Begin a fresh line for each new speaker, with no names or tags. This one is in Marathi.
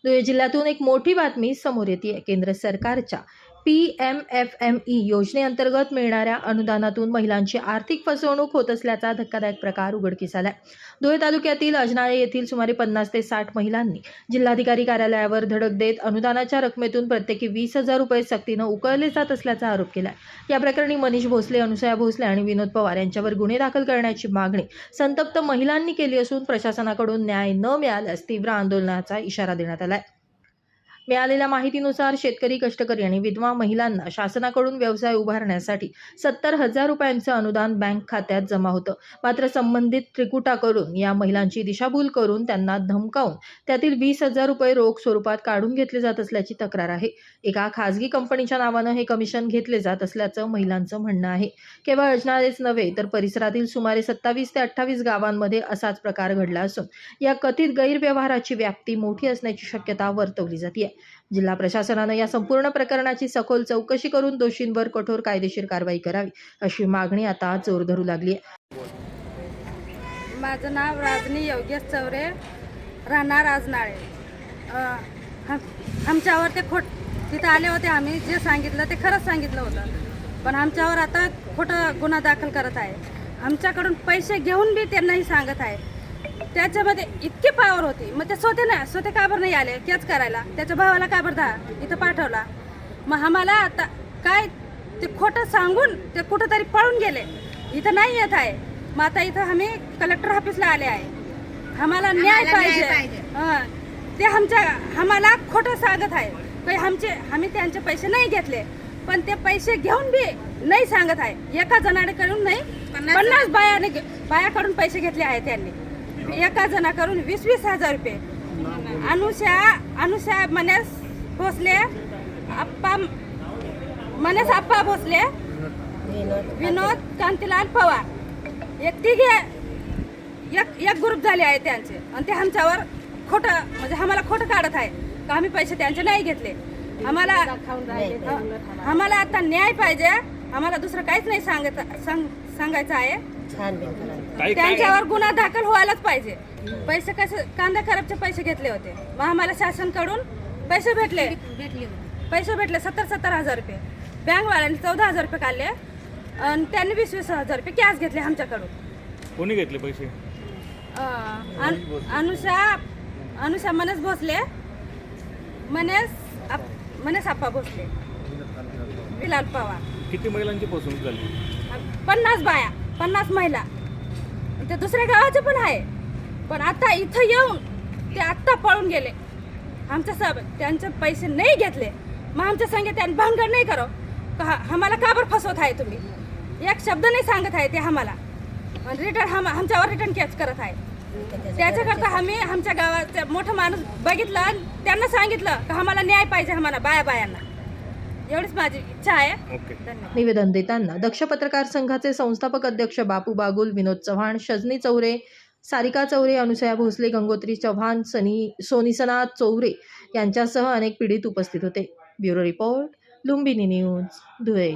धुळे जिल्ह्यातून एक मोठी बातमी समोर येते। केंद्र सरकारच्या PMFME योजनेअंतर्गत मिळणाऱ्या अनुदानातून महिलांची आर्थिक फसवणूक होत असल्याचा धक्कादायक प्रकार उघडकीस आलाय। धुळे तालुक्यातील अजनाळे येथील सुमारे 50 ते 60 महिलांनी जिल्हाधिकारी कार्यालयावर धडक देत अनुदानाच्या रकमेतून प्रत्येकी 20,000 रुपये सक्तीनं उकळले जात असल्याचा आरोप केलाय। या प्रकरणी मनीष भोसले, अनुसया भोसले आणि विनोद पवार यांच्यावर गुन्हे दाखल करण्याची मागणी संतप्त महिलांनी केली असून प्रशासनाकडून न्याय न मिळाल्यास तीव्र आंदोलनाचा इशारा देण्यात आलाय। मिळालेल्या माहितीनुसार शेतकरी, कष्टकरी आणि विधवा महिलांना शासनाकडून व्यवसाय उभारण्यासाठी 70,000 रुपयांचं अनुदान बँक खात्यात जमा होतं। मात्र संबंधित त्रिकुटाकडून या महिलांची दिशाभूल करून त्यांना धमकावून त्यातील 20,000 रुपये रोख स्वरूपात काढून घेतले जात असल्याची तक्रार आहे। एका खासगी कंपनीच्या नावानं हे कमिशन घेतले जात असल्याचं महिलांचं म्हणणं आहे। केवळ अजनाळेच नव्हे तर परिसरातील सुमारे 27 ते 28 गावांमध्ये असाच प्रकार घडला असून या कथित गैरव्यवहाराची व्याप्ती मोठी असण्याची शक्यता वर्तवली जाते। जिल्हा प्रशासनानं या संपूर्ण प्रकरणाची सखोल चौकशी करून दोषींवर कठोर कायदेशीर कारवाई करावी अशी मागणी आता जोर धरू लागली आहे।
माझं नाव राजनी योगेश चौरे, राहणार अजनाळे। आमच्यावर ते तिथं आले होते, आम्ही जे सांगितलं ते खरंच सांगितलं होतं, पण आमच्यावर आता खोटं गुन्हा दाखल करत आहे। आमच्याकडून पैसे घेऊन बी त्यांनाही सांगत आहे। त्याच्यामध्ये इतकी पावर होती, मग ते स्वतः का बरं नाही आले केच करायला? त्याच्या भावाला का बरं इथं पाठवला? मग आम्हाला आता काय ते खोटं सांगून ते कुठंतरी पळून गेले, इथं नाही येत आहे। मग आता इथं आम्ही कलेक्टर ऑफिसला आले आहे, आम्हाला न्याय पाहिजे। ते आम्हाला खोटं सांगत आहे। आम्ही त्यांचे पैसे नाही घेतले, पण ते पैसे घेऊन बी नाही सांगत आहे। एका जणाकडून नाही 50 बायाकडून पैसे घेतले आहेत त्यांनी। एका जणाकडून 20,000 रुपये। अनुसया मनेश भोसले, मनेश आप्पा भोसले, विनोद कांतीलाल पवार, एक ग्रुप झाले आहे त्यांचे, आणि ते आमच्यावर खोटं म्हणजे आम्हाला खोटं काढत आहे का आम्ही पैसे त्यांचे नाही घेतले। आम्हाला आता न्याय पाहिजे, आम्हाला दुसरं काहीच नाही सांगायचं आहे। त्यांच्यावर गुन्हा दाखल व्हायलाच पाहिजे। पैसे कसे कांदा खराबचे पैसे घेतले होते, मग आम्हाला शासनाकडून पैसे भेटले 70,000 रुपये। बँकवाल्यांनी 14,000 रुपये काढले आणि त्यांनी 20,000 रुपये कॅश घेतले आमच्याकडून।
कोणी घेतले पैसे?
अनुषा मनेश भोसले, मनेश आप्पा भोसले, विलाल पवार।
किती महिलांची फसवणूक झाली?
50 बाया, 50 महिला। ते दुसऱ्या गावाचे पण आहे, पण आता इथं येऊन ते आत्ता पळून गेले। त्यांचे पैसे नाही घेतले, मग आमच्या संगे त्यांनी भानगड नाही करो का आम्हाला का बरं फसवत आहे तुम्ही? एक शब्द नाही सांगत आहे ते आम्हाला, आमच्यावर रिटर्न कॅच करत आहे। त्याच्याकरता आम्ही आमच्या गावाचा मोठा माणूस बघितला आणि त्यांना सांगितलं का आम्हाला न्याय पाहिजे, आम्हाला बायांना। एवढीच माझी इच्छा आहे। धन्यवाद।
निवेदन देताना दक्ष पत्रकार संघाचे संस्थापक अध्यक्ष बापू बागुल, विनोद चव्हाण, शजनी चौरे, सारिका चौरे, अनुसया भोसले, गंगोत्री चव्हाण, सोनीसना चौरे यांच्यासह अनेक पीडित उपस्थित होते। Bureau report, Lumbini news, Dhule.